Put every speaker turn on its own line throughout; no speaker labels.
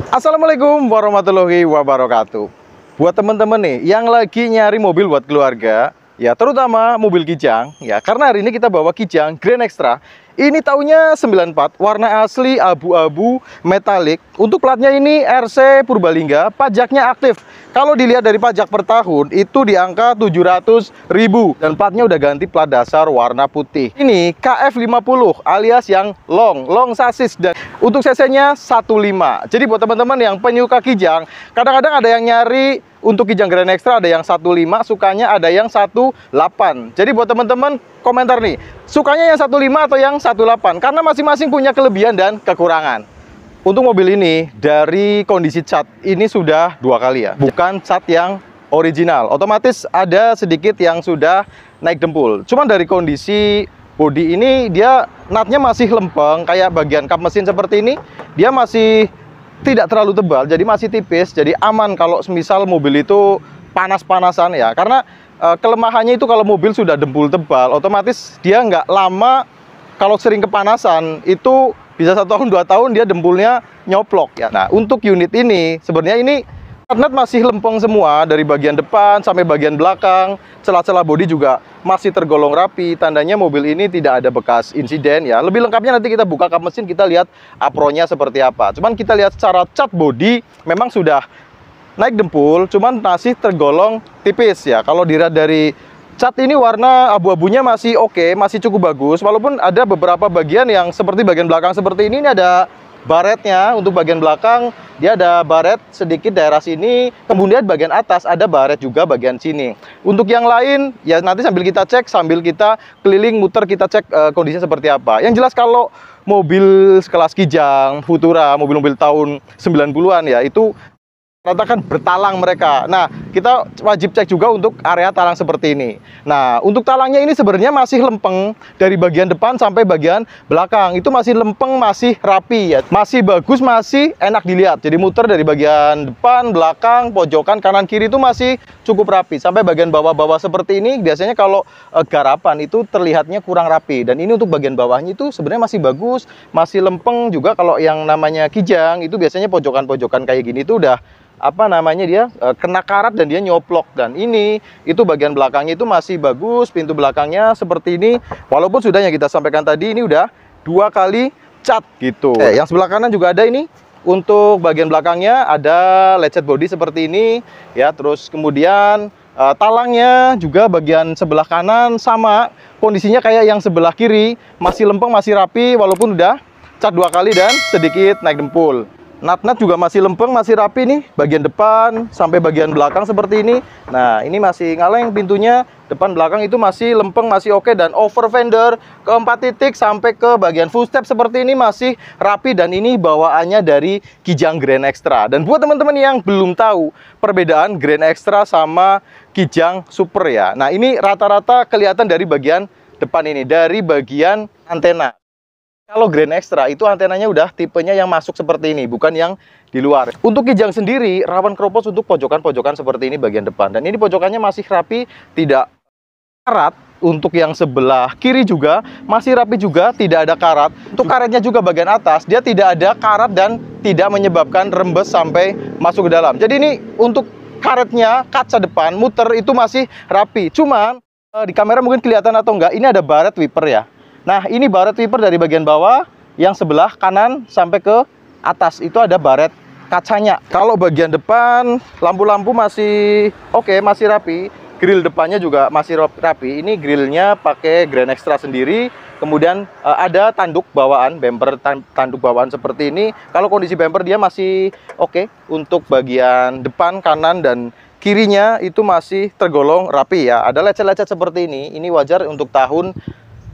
Assalamualaikum warahmatullahi wabarakatuh. Buat teman-teman nih yang lagi nyari mobil buat keluarga, ya terutama mobil Kijang, ya karena hari ini kita bawa Kijang Grand Extra. Ini tahunnya 94, warna asli abu-abu metalik. Untuk platnya ini RC Purbalingga, pajaknya aktif. Kalau dilihat dari pajak per tahun itu di angka 700.000 dan platnya udah ganti plat dasar warna putih. Ini KF50 alias yang long sasis dan untuk cc-nya 1.5. Jadi buat teman-teman yang penyuka Kijang, kadang-kadang ada yang nyari untuk Kijang Grand Extra ada yang 1.5, sukanya ada yang 1.8. Jadi buat teman-teman komentar nih, sukanya yang 1.5 atau yang 1.8? Karena masing-masing punya kelebihan dan kekurangan. Untuk mobil ini dari kondisi cat ini sudah 2 kali ya, bukan cat yang original. Otomatis ada sedikit yang sudah naik dempul. Cuman dari kondisi bodi ini dia natnya masih lempeng, kayak bagian kap mesin seperti ini dia masih tidak terlalu tebal, jadi masih tipis, jadi aman kalau semisal mobil itu panas-panasan ya. Karena kelemahannya itu kalau mobil sudah dempul tebal, otomatis dia nggak lama kalau sering kepanasan itu bisa 1 tahun 2 tahun dia dempulnya nyoplok ya. Nah untuk unit ini sebenarnya ini nat masih lempeng semua dari bagian depan sampai bagian belakang, celah-celah bodi juga masih tergolong rapi, tandanya mobil ini tidak ada bekas insiden ya. Lebih lengkapnya nanti kita buka kap mesin, kita lihat apronnya seperti apa. Cuman kita lihat secara cat bodi memang sudah naik dempul, cuman masih tergolong tipis ya. Kalau dilihat dari cat ini warna abu-abunya masih oke, masih cukup bagus. Walaupun ada beberapa bagian yang seperti bagian belakang seperti ini ada baretnya. Untuk bagian belakang dia ada baret sedikit daerah sini, kemudian bagian atas ada baret juga bagian sini. Untuk yang lain ya nanti sambil kita cek, sambil kita keliling muter kita cek kondisinya seperti apa. Yang jelas kalau mobil sekelas Kijang, Futura, mobil-mobil tahun 90-an ya itu ratakan bertalang mereka. Nah, kita wajib cek juga untuk area talang seperti ini. Nah, untuk talangnya ini sebenarnya masih lempeng dari bagian depan sampai bagian belakang. Itu masih lempeng, masih rapi ya. Masih bagus, masih enak dilihat. Jadi muter dari bagian depan, belakang, pojokan, kanan, kiri itu masih cukup rapi. Sampai bagian bawah-bawah seperti ini, biasanya kalau garapan itu terlihatnya kurang rapi. Dan ini untuk bagian bawahnya itu sebenarnya masih bagus, masih lempeng juga. Kalau yang namanya Kijang itu biasanya pojokan-pojokan kayak gini itu udah apa namanya dia kena karat dan dia nyoplok. Dan ini itu bagian belakangnya itu masih bagus, pintu belakangnya seperti ini walaupun sudah yang kita sampaikan tadi ini udah 2 kali cat gitu. Yang sebelah kanan juga ada ini. Untuk bagian belakangnya ada lecet body seperti ini ya. Terus kemudian talangnya juga bagian sebelah kanan sama kondisinya kayak yang sebelah kiri, masih lempeng, masih rapi walaupun udah cat 2 kali dan sedikit naik dempul. Nat-nat juga masih lempeng, masih rapi nih, bagian depan sampai bagian belakang seperti ini. Nah, ini masih ngaleng pintunya, depan belakang itu masih lempeng, masih oke. Dan over fender ke 4 titik sampai ke bagian footstep seperti ini masih rapi. Dan ini bawaannya dari Kijang Grand Extra. Dan buat teman-teman yang belum tahu perbedaan Grand Extra sama Kijang Super ya. Nah, ini rata-rata kelihatan dari bagian depan ini, dari bagian antena. Kalau Grand Extra itu antenanya udah tipenya yang masuk seperti ini, bukan yang di luar. Untuk Kijang sendiri rawan keropos untuk pojokan-pojokan seperti ini bagian depan. Dan ini pojokannya masih rapi, tidak karat. Untuk yang sebelah kiri juga masih rapi juga, tidak ada karat. Untuk karetnya juga bagian atas, dia tidak ada karat dan tidak menyebabkan rembes sampai masuk ke dalam. Jadi ini untuk karetnya, kaca depan, muter itu masih rapi. Cuman di kamera mungkin kelihatan atau enggak, ini ada baret wiper ya. Nah, ini baret wiper dari bagian bawah, yang sebelah kanan sampai ke atas itu ada baret kacanya. Kalau bagian depan, lampu-lampu masih oke, masih rapi. Grill depannya juga masih rapi. Ini grillnya pakai Grand Extra sendiri. Kemudian ada tanduk bawaan, bumper tanduk bawaan seperti ini. Kalau kondisi bumper dia masih oke. Untuk bagian depan, kanan, dan kirinya itu masih tergolong rapi ya. Ada lecet-lecet seperti ini. Ini wajar untuk tahun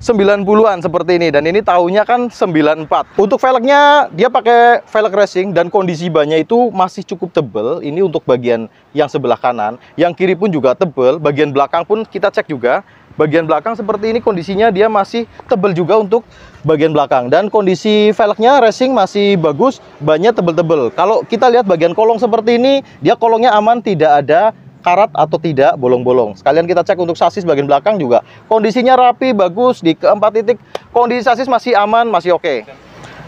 90-an seperti ini, dan ini tahunnya kan 94. Untuk velgnya dia pakai velg racing dan kondisi bannya itu masih cukup tebel. Ini untuk bagian yang sebelah kanan, yang kiri pun juga tebel. Bagian belakang pun kita cek juga. Bagian belakang seperti ini kondisinya dia masih tebel juga untuk bagian belakang. Dan kondisi velgnya racing masih bagus, bannya tebel-tebel. Kalau kita lihat bagian kolong seperti ini, dia kolongnya aman, tidak ada karat atau tidak bolong-bolong. Sekalian kita cek untuk sasis bagian belakang juga kondisinya rapi, bagus. Di keempat titik kondisi sasis masih aman, masih oke.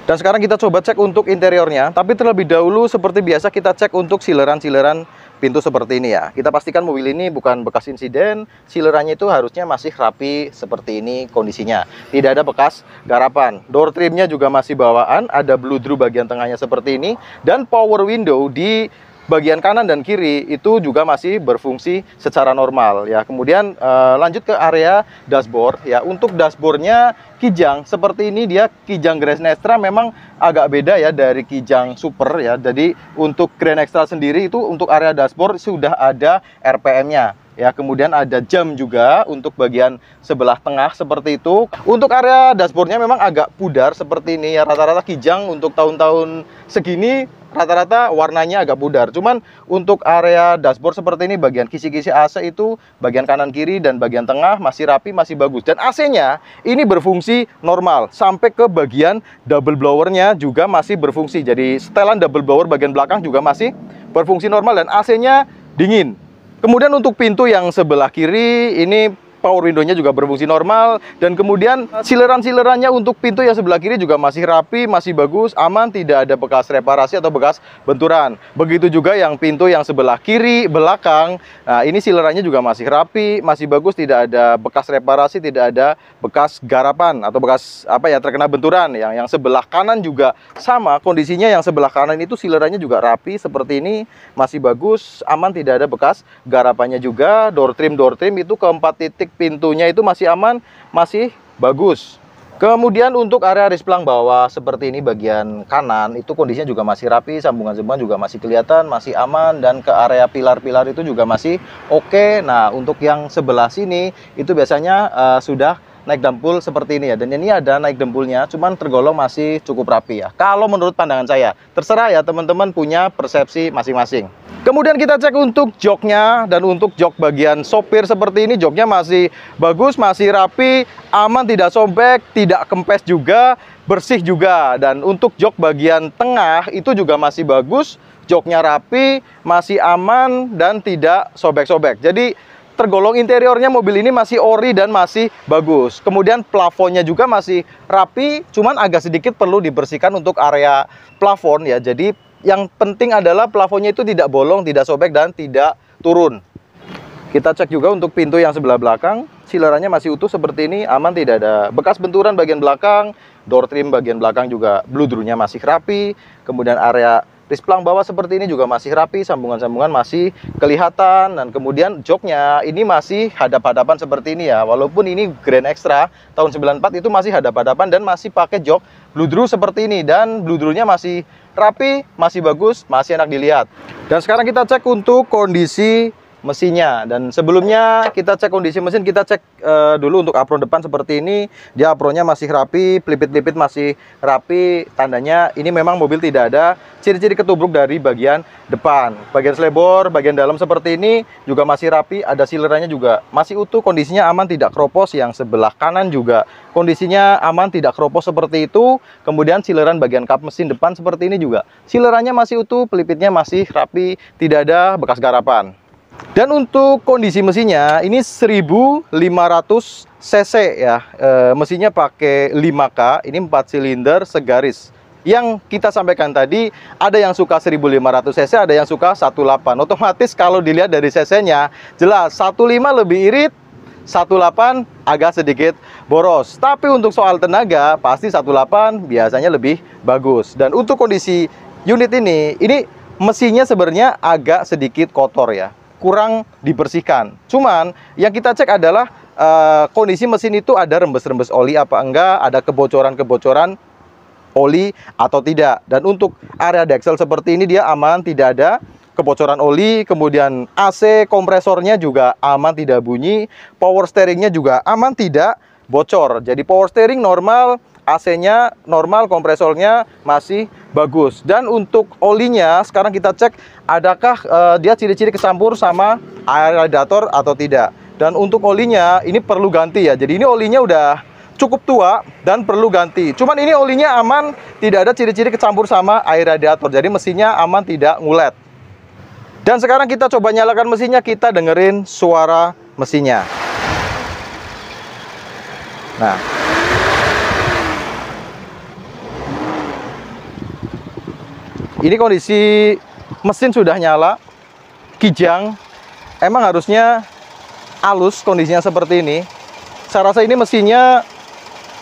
Dan sekarang kita coba cek untuk interiornya. Tapi terlebih dahulu seperti biasa kita cek untuk sileran-sileran pintu seperti ini ya. Kita pastikan mobil ini bukan bekas insiden. Silerannya itu harusnya masih rapi seperti ini kondisinya. Tidak ada bekas garapan. Door trimnya juga masih bawaan. Ada bludru bagian tengahnya seperti ini. Dan power window di bagian kanan dan kiri itu juga masih berfungsi secara normal ya. Kemudian lanjut ke area dashboard ya. Untuk dashboardnya Kijang seperti ini, dia Kijang Grand Extra memang agak beda ya dari Kijang Super ya. Jadi untuk Grand Extra sendiri itu untuk area dashboard sudah ada RPM-nya ya. Kemudian ada jam juga untuk bagian sebelah tengah seperti itu. Untuk area dashboardnya memang agak pudar seperti ini ya. Rata-rata Kijang untuk tahun-tahun segini rata-rata warnanya agak pudar. Cuman untuk area dashboard seperti ini, bagian kisi-kisi AC itu bagian kanan kiri dan bagian tengah masih rapi, masih bagus. Dan AC-nya ini berfungsi normal. Sampai ke bagian double blowernya juga masih berfungsi. Jadi setelan double blower bagian belakang juga masih berfungsi normal dan AC-nya dingin. Kemudian untuk pintu yang sebelah kiri ini power window-nya juga berfungsi normal. Dan kemudian sileran-silerannya untuk pintu yang sebelah kiri juga masih rapi, masih bagus, aman, tidak ada bekas reparasi atau bekas benturan. Begitu juga yang pintu yang sebelah kiri belakang. Nah, ini silerannya juga masih rapi, masih bagus, tidak ada bekas reparasi, tidak ada bekas garapan atau bekas apa ya terkena benturan. Yang sebelah kanan juga sama kondisinya, yang sebelah kanan itu silerannya juga rapi seperti ini, masih bagus, aman, tidak ada bekas garapannya juga. Door trim itu keempat titik pintunya itu masih aman, masih bagus. Kemudian untuk area displang bawah seperti ini bagian kanan itu kondisinya juga masih rapi, sambungan-sambungan juga masih kelihatan, masih aman, dan ke area pilar-pilar itu juga masih oke. Nah, untuk yang sebelah sini itu biasanya sudah naik dempul seperti ini ya, dan ini ada naik dempulnya, cuman tergolong masih cukup rapi ya. Kalau menurut pandangan saya, terserah ya teman-teman punya persepsi masing-masing. Kemudian kita cek untuk joknya, dan untuk jok bagian sopir seperti ini joknya masih bagus, masih rapi, aman, tidak sobek, tidak kempes juga, bersih juga. Dan untuk jok bagian tengah itu juga masih bagus, joknya rapi, masih aman, dan tidak sobek-sobek. Jadi tergolong interiornya mobil ini masih ori dan masih bagus. Kemudian plafonnya juga masih rapi, cuman agak sedikit perlu dibersihkan untuk area plafon ya. Jadi yang penting adalah plafonnya itu tidak bolong, tidak sobek, dan tidak turun. Kita cek juga untuk pintu yang sebelah belakang, silerannya masih utuh seperti ini, aman, tidak ada bekas benturan bagian belakang. Door trim bagian belakang juga bludrunya masih rapi. Kemudian area displang bawah seperti ini juga masih rapi, sambungan-sambungan masih kelihatan. Dan kemudian joknya ini masih hadap-hadapan seperti ini ya. Walaupun ini Grand Extra tahun 94 itu masih hadap-hadapan dan masih pakai jok bludru seperti ini. Dan bludrunya masih rapi, masih bagus, masih enak dilihat. Dan sekarang kita cek untuk kondisi mesinnya. Dan sebelumnya kita cek kondisi mesin, kita cek dulu untuk apron depan seperti ini. Dia apronnya masih rapi, pelipit-pelipit masih rapi. Tandanya ini memang mobil tidak ada ciri-ciri ketubruk dari bagian depan. Bagian selebor, bagian dalam seperti ini juga masih rapi. Ada silerannya juga masih utuh, kondisinya aman, tidak kropos. Yang sebelah kanan juga kondisinya aman, tidak kropos seperti itu. Kemudian sileran bagian kap mesin depan seperti ini juga silerannya masih utuh, pelipitnya masih rapi, tidak ada bekas garapan. Dan untuk kondisi mesinnya ini 1500 cc ya, mesinnya pakai 5K, ini 4 silinder segaris. Yang kita sampaikan tadi, ada yang suka 1500 cc, ada yang suka 18. Otomatis kalau dilihat dari cc-nya, jelas 15 lebih irit, 18 agak sedikit boros. Tapi untuk soal tenaga, pasti 18 biasanya lebih bagus. Dan untuk kondisi unit ini mesinnya sebenarnya agak sedikit kotor ya, kurang dibersihkan. Cuman yang kita cek adalah kondisi mesin itu ada rembes-rembes oli apa enggak, ada kebocoran-kebocoran oli atau tidak. Dan untuk area deksel seperti ini dia aman, tidak ada kebocoran oli. Kemudian AC kompresornya juga aman, tidak bunyi. Power steeringnya juga aman, tidak bocor. Jadi power steering normal, AC-nya normal, kompresornya masih bagus. Dan untuk olinya sekarang kita cek adakah dia ciri-ciri kecampur sama air radiator atau tidak. Dan untuk olinya ini perlu ganti ya. Jadi ini olinya udah cukup tua dan perlu ganti. Cuman ini olinya aman, tidak ada ciri-ciri kecampur sama air radiator. Jadi mesinnya aman, tidak ngulet. Dan sekarang kita coba nyalakan mesinnya, kita dengerin suara mesinnya. Nah, Ini kondisi mesin sudah nyala, kijang emang harusnya halus kondisinya seperti ini. Saya rasa ini mesinnya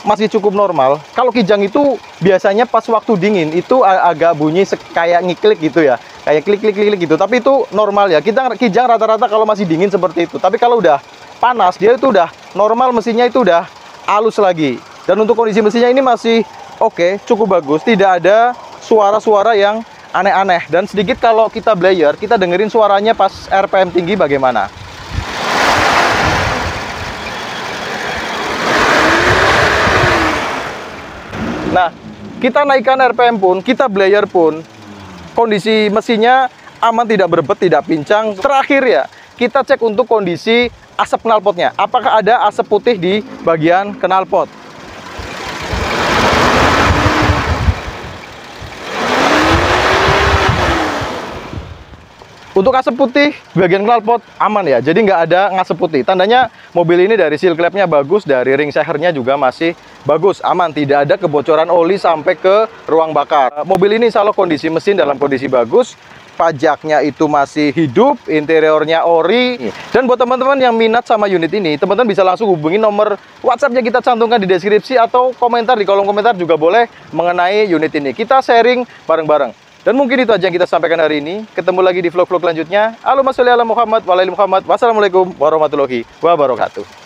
masih cukup normal. Kalau kijang itu biasanya pas waktu dingin itu agak bunyi kayak ngiklik gitu ya, kayak klik-klik gitu. Tapi itu normal ya. Kita kijang rata-rata kalau masih dingin seperti itu. Tapi kalau udah panas dia itu udah normal, mesinnya itu udah halus lagi. Dan untuk kondisi mesinnya ini masih oke, cukup bagus. Tidak ada suara-suara yang aneh-aneh. Dan sedikit kalau kita blayer, kita dengerin suaranya pas RPM tinggi bagaimana. Nah, kita naikkan RPM pun, kita blayer pun, kondisi mesinnya aman, tidak berbet, tidak pincang. Terakhir ya, kita cek untuk kondisi asap knalpotnya. Apakah ada asap putih di bagian knalpot? Untuk asap putih bagian knalpot aman ya, jadi nggak ada ngasap putih. Tandanya mobil ini dari seal clapnya bagus, dari ring sehernya juga masih bagus, aman, tidak ada kebocoran oli sampai ke ruang bakar. Mobil ini insya Allah kondisi mesin dalam kondisi bagus, pajaknya itu masih hidup, interiornya ori. Dan buat teman-teman yang minat sama unit ini, teman-teman bisa langsung hubungi nomor WhatsApp yang kita cantumkan di deskripsi atau komentar di kolom komentar juga boleh mengenai unit ini. Kita sharing bareng-bareng. Dan mungkin itu aja yang kita sampaikan hari ini. Ketemu lagi di vlog-vlog selanjutnya. Allahumma sholli ala Muhammad wa ala ali Muhammad. Wassalamualaikum warahmatullahi wabarakatuh.